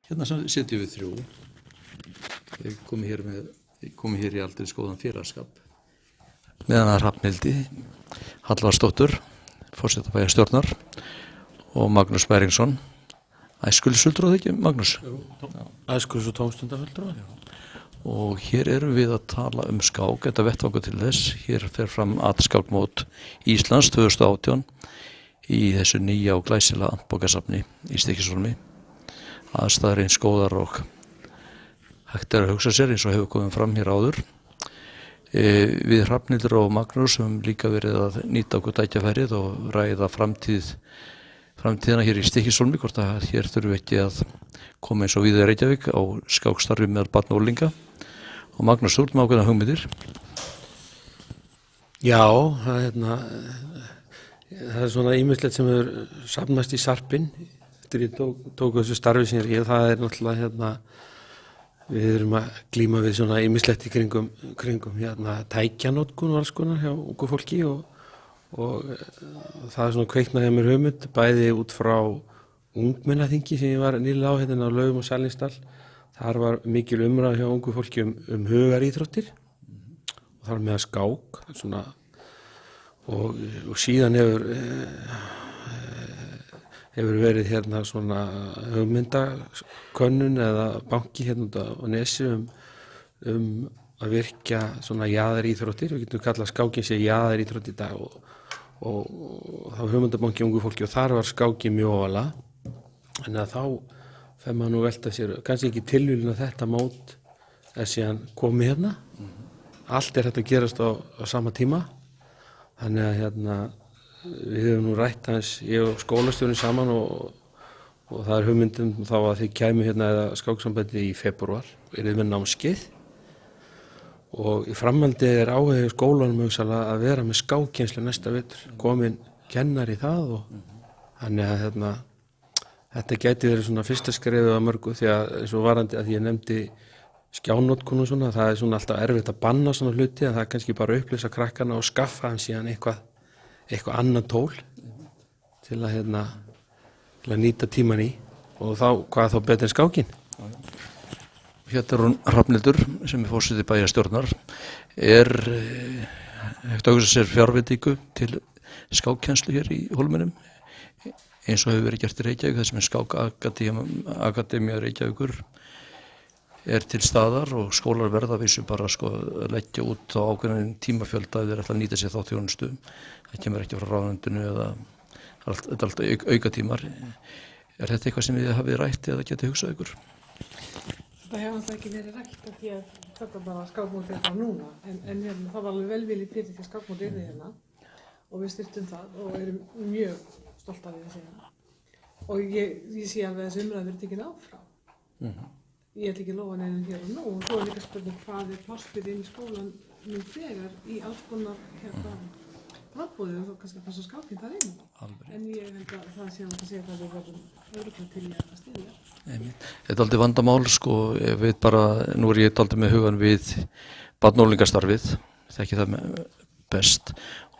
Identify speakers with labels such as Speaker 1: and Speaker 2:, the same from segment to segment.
Speaker 1: Hérna sitjum við þrjú. Ég komi hér í aldrei góðan félagskap. Meðan að Hrafnhildi Hallvarsdóttur, forsetabæjarstjórnar, og Magnús Bæringsson, æskulýðsfulltrúi, ekki Magnús?
Speaker 2: Æskulýðs- og tómstundafulltrúi.
Speaker 1: Og hér erum við að tala skák, þetta vettvangur til þess. Hér fer fram skákmót Íslands 2018 í þessu nýja og glæsilega andbókasafni í Stykkishólmi. Aðstæður eins góðar og hægt að hugsa sér eins og hefur komið fram hér áður. Við Hrafnhildur og Magnús höfum líka verið að nýta okkur tækifærið og ræða framtíðina hér í Stykkishólmi, hvort að hér þurfum ekki að koma eins og víða í Reykjavík á skákstarfi meðal barna og unglinga. Og Magnús, þú ert með ákveðnar hugmyndir?
Speaker 2: Já, það er svona ýmislegt sem hefur safnast í sarpinn eftir ég tók þessu starfi sem ég. Það er náttúrulega við erum að glíma við svona ýmislegt í kringum tækjanótkun og alls konar hjá ungu fólki og það er svona kveiknað hjá mér hugmynd, bæði út frá ungmennaþingi sem ég var nýlega á hérna á Laugum og Sælingsdal. Þar var mikil umræða hjá ungu fólki um hugaríþróttir og þar með skák svona, og síðan hefur verið hérna svona hugmyndakönnun eða banki hérna á Nesi um að virkja svona jaðaríþróttir. Við getum kallað skákin sé jaðaríþrótt í dag og það var hugmyndabanki ungu fólki og þar var skákin mjög ofalega. Þannig að þá fer maður nú velta sér, kannski ekki tilvílun að þetta mót er síðan komið hérna. Allt er þetta að gerast á sama tíma. Þannig að við höfum nú rætt hans, ég og skólastjórinn saman og það er hugmyndum þá að þið kæmu hérna eða skáksambandi í febrúar og eruð með námskeið og í framhaldi er áhuga skólanum hugsanlega að vera með skákkennslu næsta vetur, komin kennari í það og þannig að þetta gæti verið svona fyrsta skrefið af mörgu því að eins og varandi að ég nefndi skjánotkun og svona, það er svona alltaf erfitt að banna svona hluti en það er kannski bara að upplýsa krakkana og skaffa hann síðan eitthvað annan tól til að nýta tíman í og hvað þá betur en skákin.
Speaker 1: Hérna er hún Hrafnhildur sem er forseti bæjarstjórnar. Er hægt að hugsa sér fjárveitingu til skákkennslu hér í Hólminum eins og hefur verið gert í Reykjavík, þar sem skákakademía Reykjavíkur er til staðar og skólar verða vissu bara að leggja út á ákveðin tímafjölda ef þeir ætla að nýta sér þá þjónustu. Það kemur ekki frá ráðuneytinu eða þetta er alltaf aukatímar. Er þetta eitthvað sem þið hafið rætt eða getið hugsað ykkur?
Speaker 3: Það hefur það ekki verið rætt af því að þetta bara skákmótið er bara núna en það var alveg velvilið fyrir því að skákmótið yrði hérna og við styrktum það og erum mjög stolt af því að segja það. Og ég sé alveg að þessi umræða verið tekin áfram. Ég ætla ekki að lofa neinum hér og nú og svo er líka spurning hvað er plástur inn í skólan nú þegar í alls konar fráboðið og þá kannski passa skákinn þar inn. En ég held að það sé að segja að við verðum örugglega til í að styðja.
Speaker 1: Þetta er aldrei vandamál ég veit bara, nú er ég aldrei með hugan við barna- og unglingastarfið, þekki það best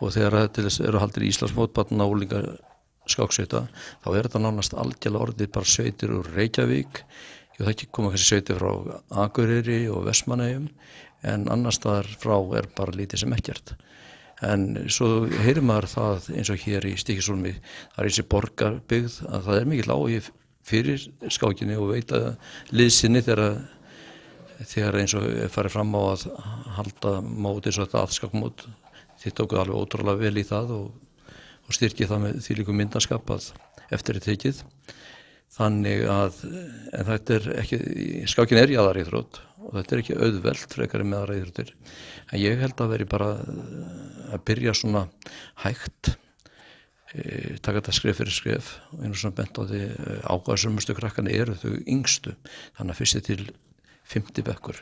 Speaker 1: og þegar til þess eru haldið í Íslandsmót barna- og unglingaskáksveita þá er þetta nánast algjörlega orðið bara sveitir úr Reykjavík. Það koma kannski sveitir frá Akureyri og Vestmannaeyjum en annars staðar frá er bara lítið sem ekkert. En svo heyrir maður það eins og hér í Stykkishólmi, það er þessi borgarbyggð að það er mikill áhugi fyrir skákinni og veit að liðsinni þegar eins og farið fram á að halda mót eins og þetta skákmót. Þið tókuð alveg ótrúlega vel í það og styrkið það með því líku myndarskap að eftir er tekið. Þannig að en þetta er ekki, skákin er jaðaríþrótt og þetta er ekki auðvelt frekar með aðra íþróttir. En ég held að veri bara að byrja svona hægt, taka þetta skref fyrir skref og einu svona bent á því áhugasömustu krakkarnir eru þau yngstu, þannig að fyrst til 5. bekkur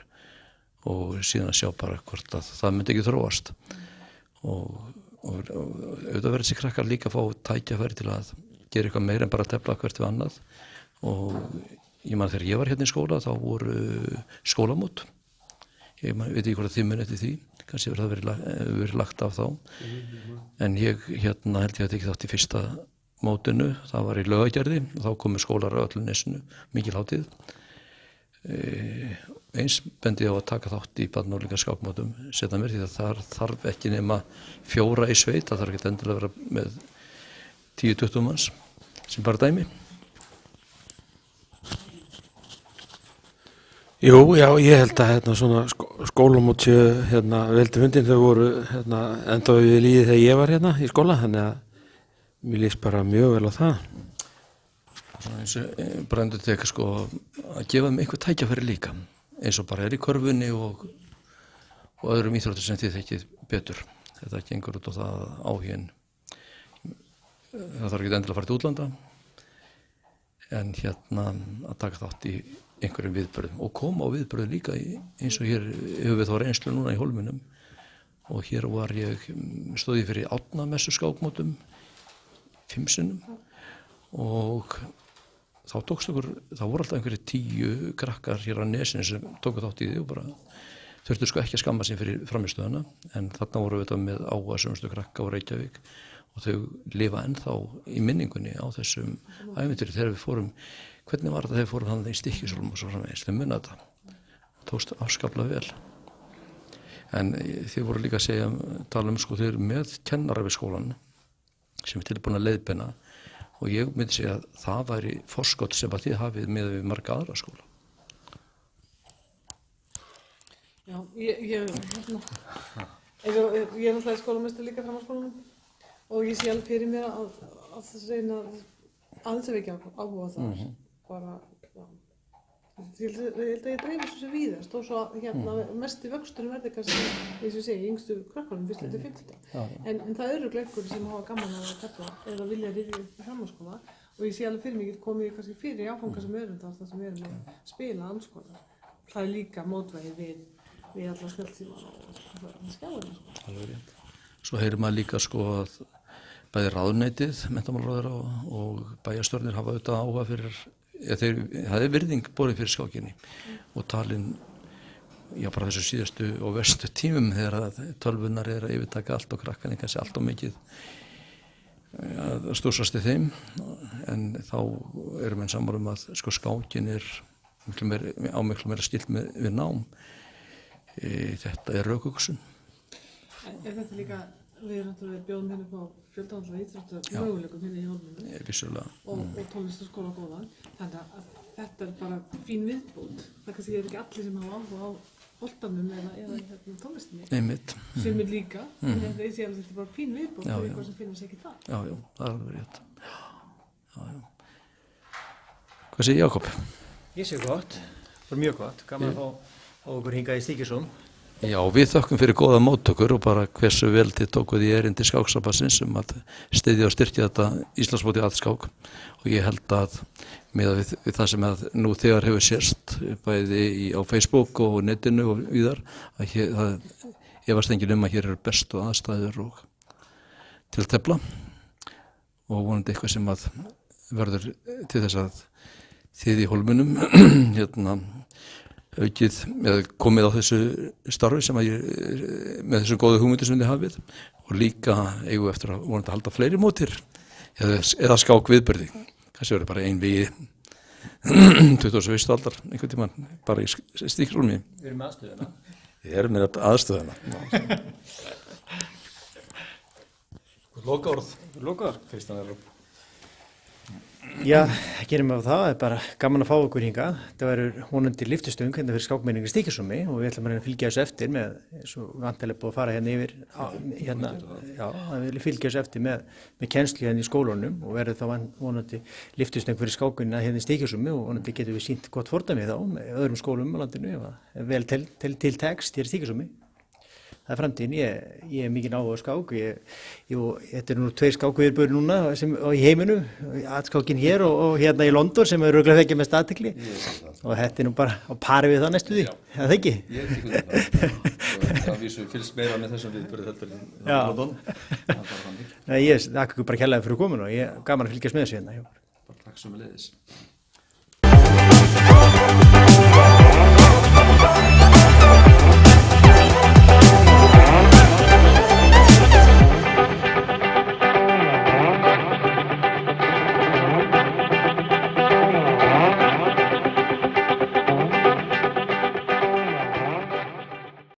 Speaker 1: og síðan að sjá bara hvort að það myndi ekki þróast. Og auðvitað verður þessi krakkar líka að fá tækifæri til að gera eitthvað meira en bara að tefla hvert við annað og ég man þegar ég var hérna í skóla þá voru skólamót. Ég veit ekki hvort að þið muni eftir því, kannski verið lagt af þá. En ég held ég að tekið þátt í fyrsta mótinu, það var í Laugagerði og þá komu skólar á öllu nesinu, mikil hátíð. Eins bendi ég á að taka þátt í barna- og unglingaskákmótum setna mér því að þar þarf ekki nema 4 í sveit, það þarf ekki endilega að vera með 10-20 manns sem bara dæmi.
Speaker 2: Jú, já, ég held að svona skólamót séu veldi fundin, þau voru enda við líði þegar ég var í skóla, þannig að mér líst bara mjög vel á það.
Speaker 1: Svona eins og bara endur teka sko að gefa þeim eitthvað tækjafæri líka, eins og bara í körfunni og öðrum íþróttum sem þið þekkið betur. Þetta gengur út á það áhuginn. Það þarf ekki endilega að fara til útlanda, en að taka þátt í einhverjum viðburðum og koma á viðburðum líka eins og hér hefur við þá reynslu núna í Hólminum og hér var stóð ég fyrir átnamessu skákmótum 5 sinnum og þá tókst okkur, þá voru alltaf einhverjir 10 krakkar hér á nesinu sem tóku þátt í því og bara þurftu sko ekki að skamma sig fyrir framistöðuna, en þarna voru við þetta með áhugasömustu krakka á Reykjavík og þau lifa ennþá í minningunni á þessum ævintýri þegar við fórum. Hvernig var þetta þegar við fórum þannig í Stykkishólm og svo framvegis, þau muna þetta, tókst afskaplega vel. En þið voru líka að tala sko þau eru með kennara við skólan sem tilbúin að leiðbeina og ég myndi segja að það væri forskot sem að þið hafið með við marga aðra skóla.
Speaker 3: Já, ég er náttúrulega í skólamestur líka framhaldsskólanum og ég sé alveg fyrir mér að reyna aðeins að vekja áhuga þar. Bara, já. Ég held að ég dreif þessu víðast og svo mesti vöxturinn verði kannski, eins og ég segi, yngstu krökkunum, 1. til 5. En það eru einhverjir sem hafa gaman að kalla eða vilja rifja upp í framhaldsskóla og ég sé alveg fyrir mig komið kannski fyrir í áfanga sem erum þar sem við erum að spila andskóla. Það er líka mótvægi við alla snjallsíma og skjáðina.
Speaker 1: Alveg rétt. Svo heyrir maður líka sko að bæði ráðuneytið, menntamálaráðherra og bæjarstjórnir hafa auðvitað áhuga fyrir það er virðing borið fyrir skákinni og talin bara þessu síðastu og verstu tímum þegar tölvunar að yfirtaka allt og krakkan kannski allt og mikið að stúsast í þeim, en þá erum við sammála að sko skákin miklu meira skylt við nám. Þetta er rökhugsun.
Speaker 3: Þetta líka, við bjóðum hérna upp á fjöldahandla íþróttar möguleikum hérna í Hólminum
Speaker 1: Vissulega.
Speaker 3: og tónlistarskóla góðan, þannig að þetta er bara fín viðbót. Það kannski ekki allir sem hafa áhuga á boltanum eða tónlistinni.
Speaker 1: Einmitt.
Speaker 3: Sem er líka, en ég sé alveg þetta er bara fín viðbót fyrir eitthvað sem finnast ekki það.
Speaker 1: Já, það er alveg rétt. Já. Hvað segir Jakob?
Speaker 4: Ég segi gott, bara mjög gott, gaman að fá okkur hingað í Stykkishólm.
Speaker 1: Já, við þökkum fyrir góða móttökur og bara hversu vel þið tókuð í erindi skáksambandsins að styðja og styrkja þetta Íslandsmótið aðskák og ég held að með við það sem að nú þegar hefur sérst bæði á Facebook og netinu og víðar að ég var stengin að hér eru bestu aðstæður og til tefla og vonandi eitthvað sem að verður til þess að þið í Hólminum aukið eða komið á þessu starfi sem að með þessu góðu hugmyndir sem þið hafið og líka eigum eftir að vonandi að halda fleiri mótir eða skák viðburði. Þessi verður bara ein við 21. aldar einhvern tímann bara í Stykkishólmi.
Speaker 4: Við erum með aðstöðuna.
Speaker 1: Við erum með aðstöðuna. Lokaorð, Kristján Erlop.
Speaker 4: Já, gerum við á það, það er bara gaman að fá okkur hingað. Það verður vonandi lyftistöng hérna fyrir skákmenningu í Stykkishólmi og við ætlum að reyna að fylgja þessu eftir með, eins og vantilega búið að fara hérna yfir, það vil fylgja þessu eftir með kennslu hérna í skólunum og verður þá vonandi lyftistöng fyrir skákmennina hérna í Stykkishólmi og vonandi getum við sýnt gott fordæmi þá með öðrum skólum á landinu ef vel til tekst hér í Stykkishólmi. Það er framtíðin, ég er mikið áhuga á skák, þetta eru nú 2 skákviðburðir núna í heiminu, aðskákin hér og hérna í London sem eru örugglega vekja mest athygli og þetta er nú bara á pari við það næstu því, er það ekki?
Speaker 1: Ég tek undir það og það vísu fylgst meira með þessum viðburði heldur en London.
Speaker 4: Nei, ég þakka ykkur bara kærlega fyrir komuna og ég er gaman að fylgjast með þessu hérna.
Speaker 1: Bara takk sömuleiðis.